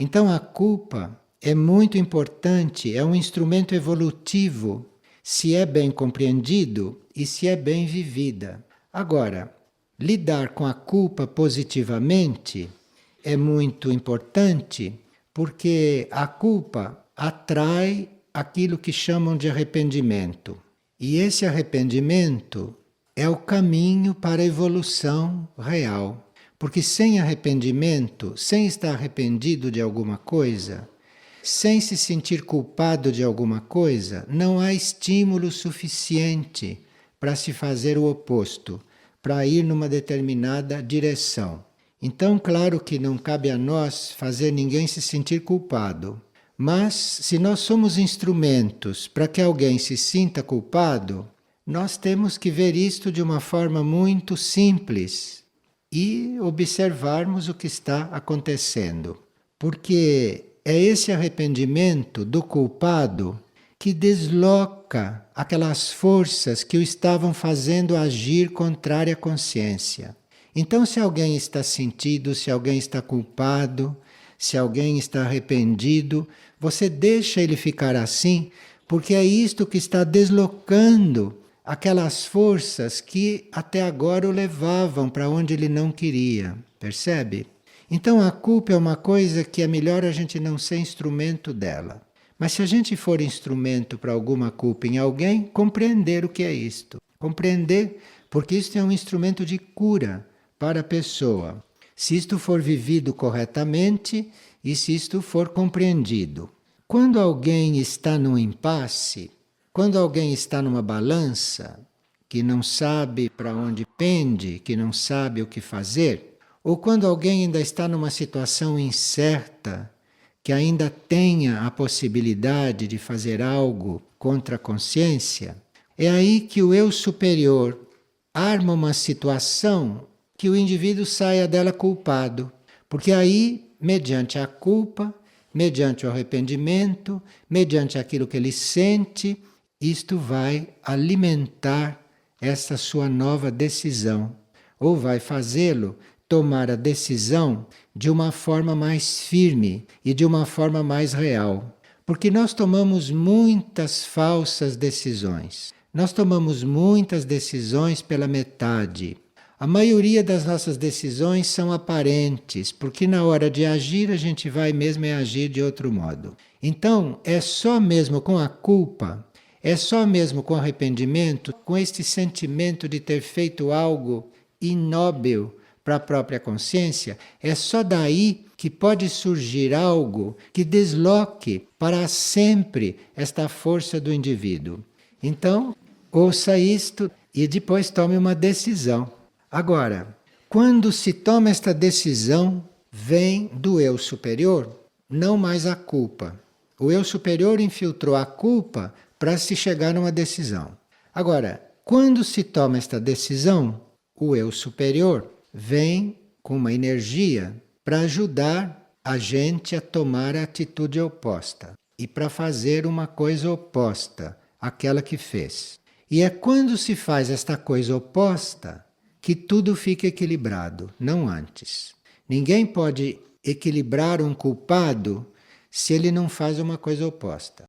Então a culpa é muito importante, é um instrumento evolutivo, se é bem compreendido e se é bem vivida. Agora, lidar com a culpa positivamente é muito importante porque a culpa atrai aquilo que chamam de arrependimento. E esse arrependimento é o caminho para a evolução real. Porque sem arrependimento, sem estar arrependido de alguma coisa, sem se sentir culpado de alguma coisa, não há estímulo suficiente para se fazer o oposto, para ir numa determinada direção. Então, claro que não cabe a nós fazer ninguém se sentir culpado. Mas, se nós somos instrumentos para que alguém se sinta culpado, nós temos que ver isto de uma forma muito simples e observarmos o que está acontecendo. Porque é esse arrependimento do culpado que desloca aquelas forças que o estavam fazendo agir contrária à consciência. Então, se alguém está sentido, se alguém está culpado, se alguém está arrependido, você deixa ele ficar assim, porque é isto que está deslocando aquelas forças que até agora o levavam para onde ele não queria. Percebe? Então a culpa é uma coisa que é melhor a gente não ser instrumento dela. Mas se a gente for instrumento para alguma culpa em alguém, compreender o que é isto. Compreender, porque isto é um instrumento de cura para a pessoa. Se isto for vivido corretamente e se isto for compreendido. Quando alguém está num impasse, quando alguém está numa balança, que não sabe para onde pende, que não sabe o que fazer, ou quando alguém ainda está numa situação incerta, que ainda tenha a possibilidade de fazer algo contra a consciência, é aí que o eu superior arma uma situação que o indivíduo saia dela culpado. Porque aí, mediante a culpa, mediante o arrependimento, mediante aquilo que ele sente, isto vai alimentar essa sua nova decisão. Ou vai fazê-lo tomar a decisão de uma forma mais firme e de uma forma mais real. Porque nós tomamos muitas falsas decisões. Nós tomamos muitas decisões pela metade. A maioria das nossas decisões são aparentes, porque na hora de agir a gente vai mesmo agir de outro modo. Então, é só mesmo com a culpa, é só mesmo com arrependimento, com este sentimento de ter feito algo inóbil para a própria consciência, é só daí que pode surgir algo que desloque para sempre esta força do indivíduo. Então, ouça isto e depois tome uma decisão. Agora, quando se toma esta decisão, vem do eu superior, não mais a culpa. O eu superior infiltrou a culpa para se chegar numa decisão. Agora, quando se toma esta decisão, o eu superior vem com uma energia para ajudar a gente a tomar a atitude oposta e para fazer uma coisa oposta àquela que fez. E é quando se faz esta coisa oposta que tudo fica equilibrado, não antes. Ninguém pode equilibrar um culpado se ele não faz uma coisa oposta.